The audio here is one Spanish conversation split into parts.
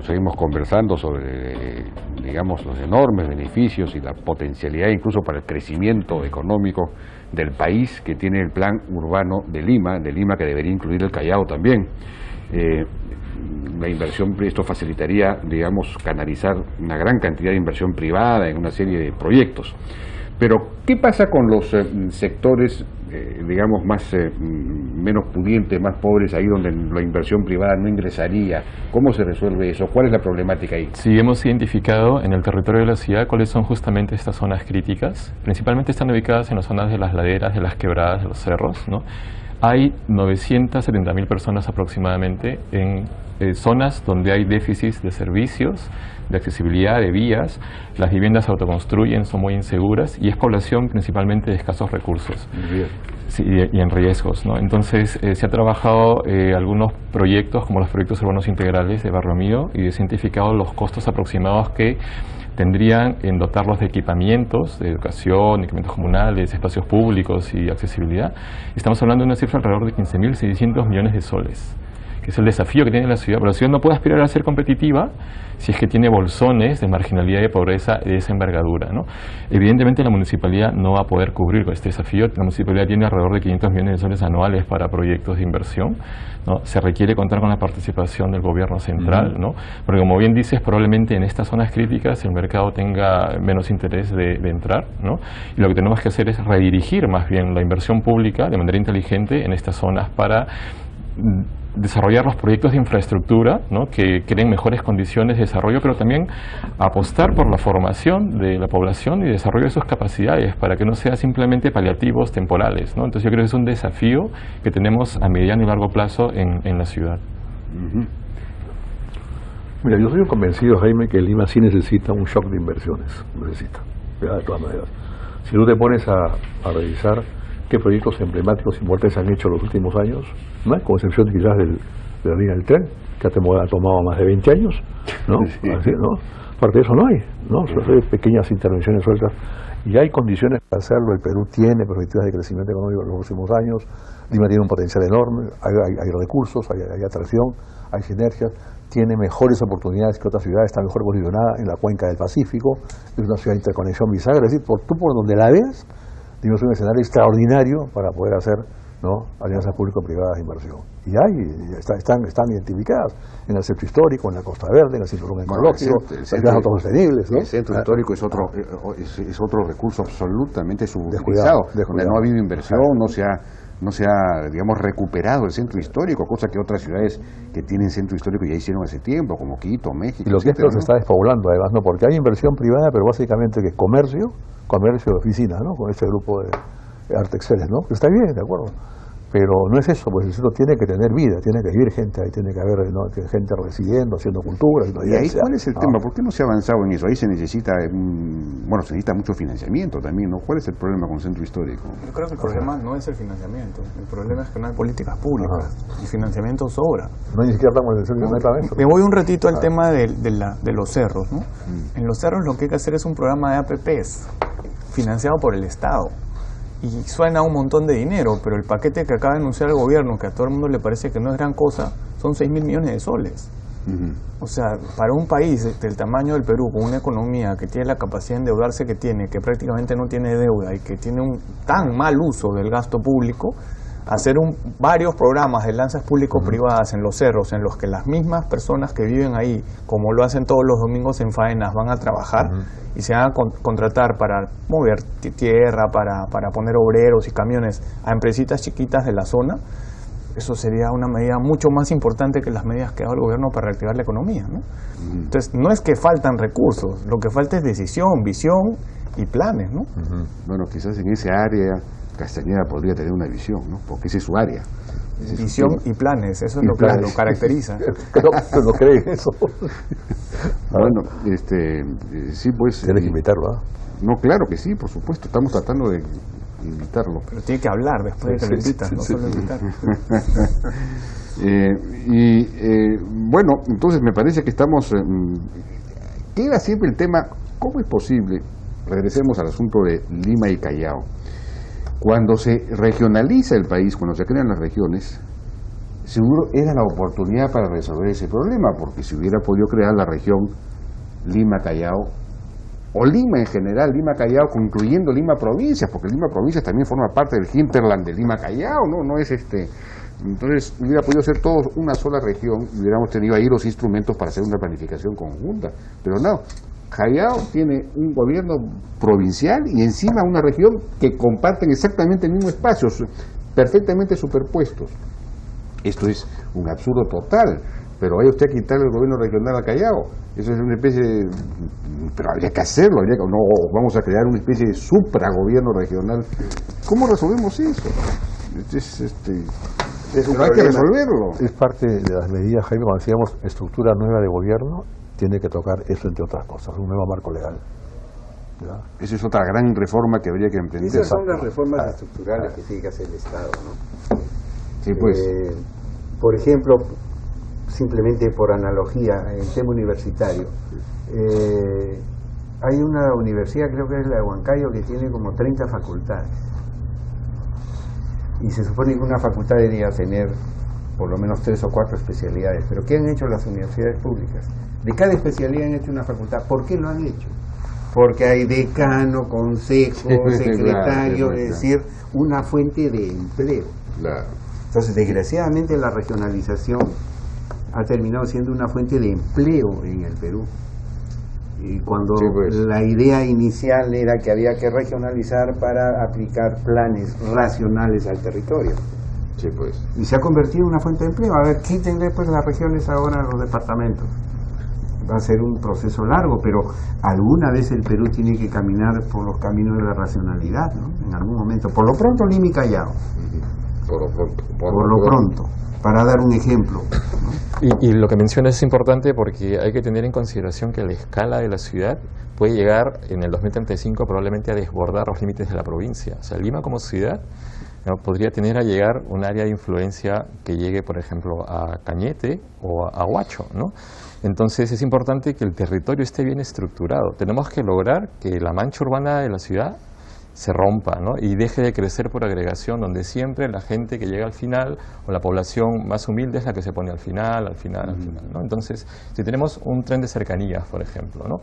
seguimos conversando sobre, digamos, los enormes beneficios y la potencialidad incluso para el crecimiento económico del país que tiene el plan urbano de Lima que debería incluir el Callao también. La inversión, esto facilitaría, digamos, canalizar una gran cantidad de inversión privada en una serie de proyectos. Pero, ¿qué pasa con los sectores, digamos, menos pudientes, más pobres, ahí donde la inversión privada no ingresaría? ¿Cómo se resuelve eso? ¿Cuál es la problemática ahí? Sí, hemos identificado en el territorio de la ciudad cuáles son justamente estas zonas críticas. Principalmente están ubicadas en las zonas de las laderas, de las quebradas, de los cerros, ¿no? Hay 970.000 personas aproximadamente en zonas donde hay déficits de servicios, de accesibilidad, de vías. Las viviendas se autoconstruyen, son muy inseguras y es población principalmente de escasos recursos. Sí, y en riesgos, ¿no? Entonces se ha trabajado algunos proyectos como los proyectos urbanos integrales de Barrio Mío y se han identificado los costos aproximados que tendrían en dotarlos de equipamientos, de educación, equipamientos comunales, espacios públicos y accesibilidad. Estamos hablando de una cifra alrededor de 15.600 millones de soles, que es el desafío que tiene la ciudad. Pero la ciudad no puede aspirar a ser competitiva si es que tiene bolsones de marginalidad y de pobreza de esa envergadura, ¿no? Evidentemente la municipalidad no va a poder cubrir con este desafío. La municipalidad tiene alrededor de 500 millones de soles anuales para proyectos de inversión, ¿no? Se requiere contar con la participación del gobierno central, ¿no? Porque como bien dices, probablemente en estas zonas críticas el mercado tenga menos interés de entrar, ¿no? Y lo que tenemos que hacer es redirigir más bien la inversión pública de manera inteligente en estas zonas para desarrollar los proyectos de infraestructura, ¿no? Que creen mejores condiciones de desarrollo, pero también apostar por la formación de la población y desarrollo de sus capacidades para que no sea simplemente paliativos temporales, ¿no? Entonces yo creo que es un desafío que tenemos a mediano y largo plazo en la ciudad. Mira, yo soy un convencido, Jaime, que Lima sí necesita un shock de inversiones, de todas maneras. Si tú te pones a revisar qué proyectos emblemáticos importantes han hecho en los últimos años, ¿no? Con excepción quizás de la línea del tren, que ha tomado más de 20 años, ¿no? Sí. Así, ¿no? Aparte de eso no hay, ¿no? Hay pequeñas intervenciones sueltas y hay condiciones para hacerlo. El Perú tiene perspectivas de crecimiento económico en los próximos años. Lima tiene un potencial enorme, hay recursos, hay atracción, hay sinergias, tiene mejores oportunidades que otras ciudades, está mejor posicionada en la cuenca del Pacífico, es una ciudad de interconexión bisagra, es decir, por donde la veas, es un escenario extraordinario para poder hacer, ¿no?, alianzas público-privadas de inversión. Y están identificadas en el centro histórico, en la Costa Verde, en el cinturón ecológico, en las autosostenibles, ¿no? El centro histórico es otro recurso absolutamente subutilizado, donde no ha habido inversión, no se ha, digamos, recuperado el centro histórico, cosa que otras ciudades que tienen centro histórico ya hicieron hace tiempo, como Quito, México, y lo que esto se está despoblando además, ¿no? Porque hay inversión privada, pero básicamente que es comercio de oficinas, ¿no? Con este grupo de Artexeles, ¿no? Que está bien, de acuerdo, pero no es eso, pues el centro tiene que tener vida, tiene que vivir gente, ahí tiene que haber, ¿no?, gente residiendo, haciendo cultura. ¿Y ahí cuál es el tema? ¿Por qué no se ha avanzado en eso? Ahí se necesita, se necesita mucho financiamiento también, ¿no? ¿Cuál es el problema con el centro histórico? Yo creo que el problema no es el financiamiento, el problema es que no hay políticas públicas, el financiamiento sobra. No, ni siquiera hablamos del centro histórico. Me voy un ratito al tema de los cerros, ¿no? En los cerros lo que hay que hacer es un programa de APPs financiado por el Estado. Y suena un montón de dinero, pero el paquete que acaba de anunciar el gobierno, que a todo el mundo le parece que no es gran cosa, son 6.000 millones de soles. O sea, para un país del tamaño del Perú, con una economía que tiene la capacidad de endeudarse que tiene, que prácticamente no tiene deuda y que tiene un tan mal uso del gasto público, hacer varios programas de alianzas público-privadas en los cerros, en los que las mismas personas que viven ahí, como lo hacen todos los domingos en faenas, van a trabajar y se van a contratar para mover tierra, para poner obreros y camiones a empresitas chiquitas de la zona. Eso sería una medida mucho más importante que las medidas que ha dado el gobierno para reactivar la economía, ¿no? Entonces, no es que faltan recursos, lo que falta es decisión, visión y planes, ¿no? Bueno, quizás en ese área Castañeda podría tener una visión, ¿no? Porque ese es su área. Visión y planes, eso es lo que lo caracteriza. No creen eso. Bueno, sí, pues... Tienes que invitarlo, ¿ah? No, claro que sí, por supuesto, estamos tratando de invitarlo. Pero tiene que hablar después de que lo invitas, no solo invitar. Bueno, entonces me parece que estamos... queda siempre el tema, ¿cómo es posible? Regresemos al asunto de Lima y Callao. Cuando se regionaliza el país, cuando se crean las regiones, seguro era la oportunidad para resolver ese problema, porque si hubiera podido crear la región Lima-Callao, o Lima en general, Lima-Callao, incluyendo Lima Provincias, porque Lima Provincias también forma parte del hinterland de Lima-Callao, no es Entonces hubiera podido ser todos una sola región y hubiéramos tenido ahí los instrumentos para hacer una planificación conjunta, pero no. Callao tiene un gobierno provincial y encima una región que comparten exactamente el mismo espacio, perfectamente superpuestos. Esto es un absurdo total, pero vaya usted a quitarle el gobierno regional a Callao. Eso es una especie de... Pero habría que hacerlo, no vamos a crear una especie de supragobierno regional. ¿Cómo resolvemos eso? Pero hay que resolverlo. Es parte de las medidas, Jaime, cuando decíamos estructura nueva de gobierno, tiene que tocar eso, entre otras cosas, un nuevo marco legal. ¿Ya? Esa es otra gran reforma que habría que emprender. Esas son las reformas estructurales que tiene que hacer el Estado, ¿no? Sí, pues. Por ejemplo, simplemente por analogía, en el tema universitario, hay una universidad, creo que es la de Huancayo, que tiene como 30 facultades. Y se supone que una facultad debería tener por lo menos 3 o 4 especialidades. Pero ¿qué han hecho las universidades públicas? De cada especialidad han hecho una facultad. ¿Por qué lo han hecho? Porque hay decano, consejo, secretario, es decir, una fuente de empleo. Claro. Entonces, desgraciadamente, la regionalización ha terminado siendo una fuente de empleo en el Perú. Y cuando la idea inicial era que había que regionalizar para aplicar planes racionales al territorio. Sí, pues. Y se ha convertido en una fuente de empleo. A ver, quítenle pues las regiones ahora a los departamentos. Va a ser un proceso largo, pero alguna vez el Perú tiene que caminar por los caminos de la racionalidad, ¿no? En algún momento. Por lo pronto, Lima y Callao. Por lo pronto. Por lo pronto, para dar un ejemplo, ¿no? Y lo que mencionas es importante porque hay que tener en consideración que la escala de la ciudad puede llegar en el 2035 probablemente a desbordar los límites de la provincia. O sea, Lima como ciudad, ¿no?, podría tener a llegar un área de influencia que llegue, por ejemplo, a Cañete o a Huacho, ¿no? Entonces es importante que el territorio esté bien estructurado. Tenemos que lograr que la mancha urbana de la ciudad se rompa, ¿no?, y deje de crecer por agregación, donde siempre la gente que llega al final o la población más humilde es la que se pone al final, ¿no? Entonces, si tenemos un tren de cercanías, por ejemplo, ¿no?,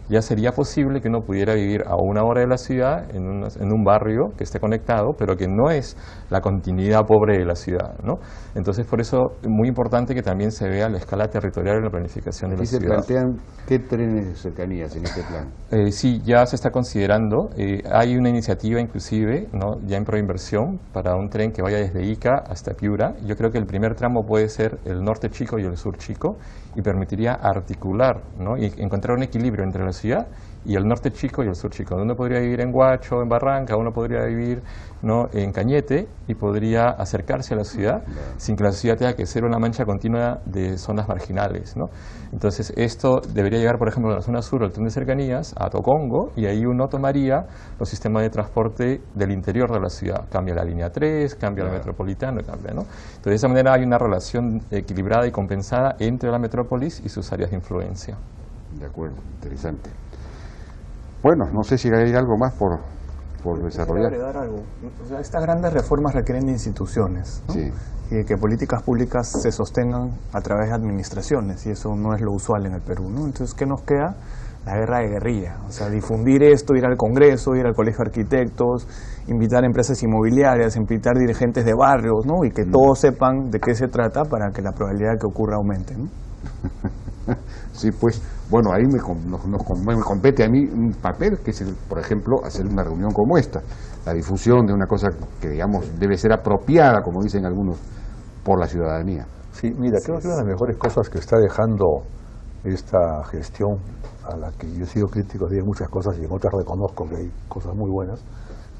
ya sería posible que uno pudiera vivir a 1 hora de la ciudad en un barrio que esté conectado, pero que no es la continuidad pobre de la ciudad, ¿no? Entonces, por eso es muy importante que también se vea la escala territorial en la planificación de la ciudad. ¿Y se plantean qué trenes de cercanías en este plan? Sí, ya se está considerando. Hay una iniciativa inclusive, ¿no?, ya en proinversión para un tren que vaya desde Ica hasta Piura. Yo creo que el primer tramo puede ser el norte chico y el sur chico y permitiría articular, ¿no?, y encontrar un equilibrio entre la ciudad y el norte chico y el sur chico. Uno podría vivir en Huacho, en Barranca, uno podría vivir, ¿no?, en Cañete y podría acercarse a la ciudad sin que la ciudad tenga que ser una mancha continua de zonas marginales, ¿no? Entonces esto debería llegar, por ejemplo, a la zona sur, el tren de cercanías, a Tocongo, y ahí uno tomaría los sistemas de transporte del interior de la ciudad. Cambia la línea 3, cambia la metropolitana, cambia, ¿no? Entonces de esa manera hay una relación equilibrada y compensada entre la metrópolis y sus áreas de influencia. De acuerdo, interesante. Bueno, no sé si hay algo más por desarrollar. Quisiera agregar algo. O sea, estas grandes reformas requieren de instituciones, ¿no? Sí. Y que políticas públicas se sostengan a través de administraciones, y eso no es lo usual en el Perú, ¿no? Entonces, ¿qué nos queda? La guerra de guerrilla. O sea, difundir esto, ir al Congreso, ir al Colegio de Arquitectos, invitar a empresas inmobiliarias, invitar dirigentes de barrios, ¿no? Y que todos sepan de qué se trata para que la probabilidad de que ocurra aumente, ¿no? Sí, pues, bueno, ahí me compete a mí un papel que es, por ejemplo, hacer una reunión como esta, la difusión de una cosa que, digamos, debe ser apropiada, como dicen algunos, por la ciudadanía. Sí, mira, creo que una de las mejores cosas que está dejando esta gestión, a la que yo he sido crítico de muchas cosas y en otras reconozco que hay cosas muy buenas,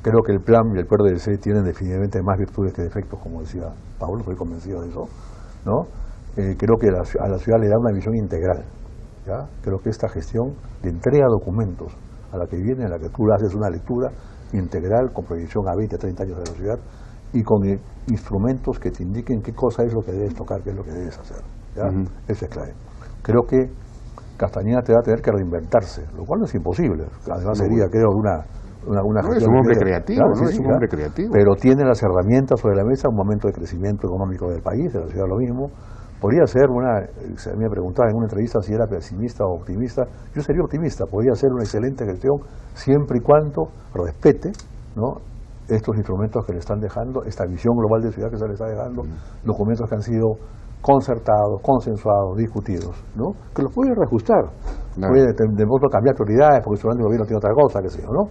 creo que el plan y el PRDC tienen definitivamente más virtudes que defectos, como decía Pablo, estoy convencido de eso, ¿no? Creo que a la ciudad le da una visión integral, ¿ya? Creo que esta gestión le entrega documentos a la que viene, a la que tú haces una lectura integral con proyección a 20, 30 años de la ciudad y con instrumentos que te indiquen qué cosa es lo que debes tocar, qué es lo que debes hacer, ¿ya? Eso es clave. Creo que Castañeda te va a tener que reinventarse, lo cual no es imposible. Además sería, creo, una no, es un hombre creativo, claro, ¿no? Es un hombre creativo. Pero tiene las herramientas sobre la mesa, un momento de crecimiento económico del país, de la ciudad lo mismo. Podría ser se me preguntaba en una entrevista si era pesimista o optimista. Yo sería optimista, podría ser una excelente gestión siempre y cuando respete, ¿no?, estos instrumentos que le están dejando, esta visión global de ciudad que se le está dejando, documentos que han sido concertados, consensuados, discutidos, ¿no?, que los puede reajustar, puede de modo cambiar prioridades porque su gobierno tiene otra cosa, qué sé yo, ¿no?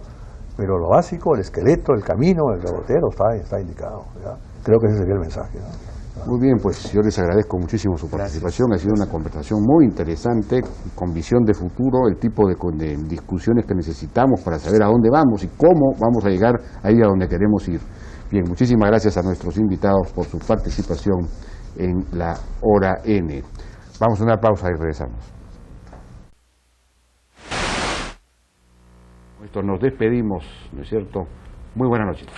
Pero lo básico, el esqueleto, el camino, el derrotero está indicado, ¿ya? Creo que ese sería el mensaje, ¿no? Muy bien, pues yo les agradezco muchísimo su participación. Ha sido una conversación muy interesante, con visión de futuro, el tipo de discusiones que necesitamos para saber a dónde vamos y cómo vamos a llegar ahí a donde queremos ir. Bien, muchísimas gracias a nuestros invitados por su participación en la Hora N. Vamos a una pausa y regresamos. Esto nos despedimos, ¿no es cierto? Muy buenas noches.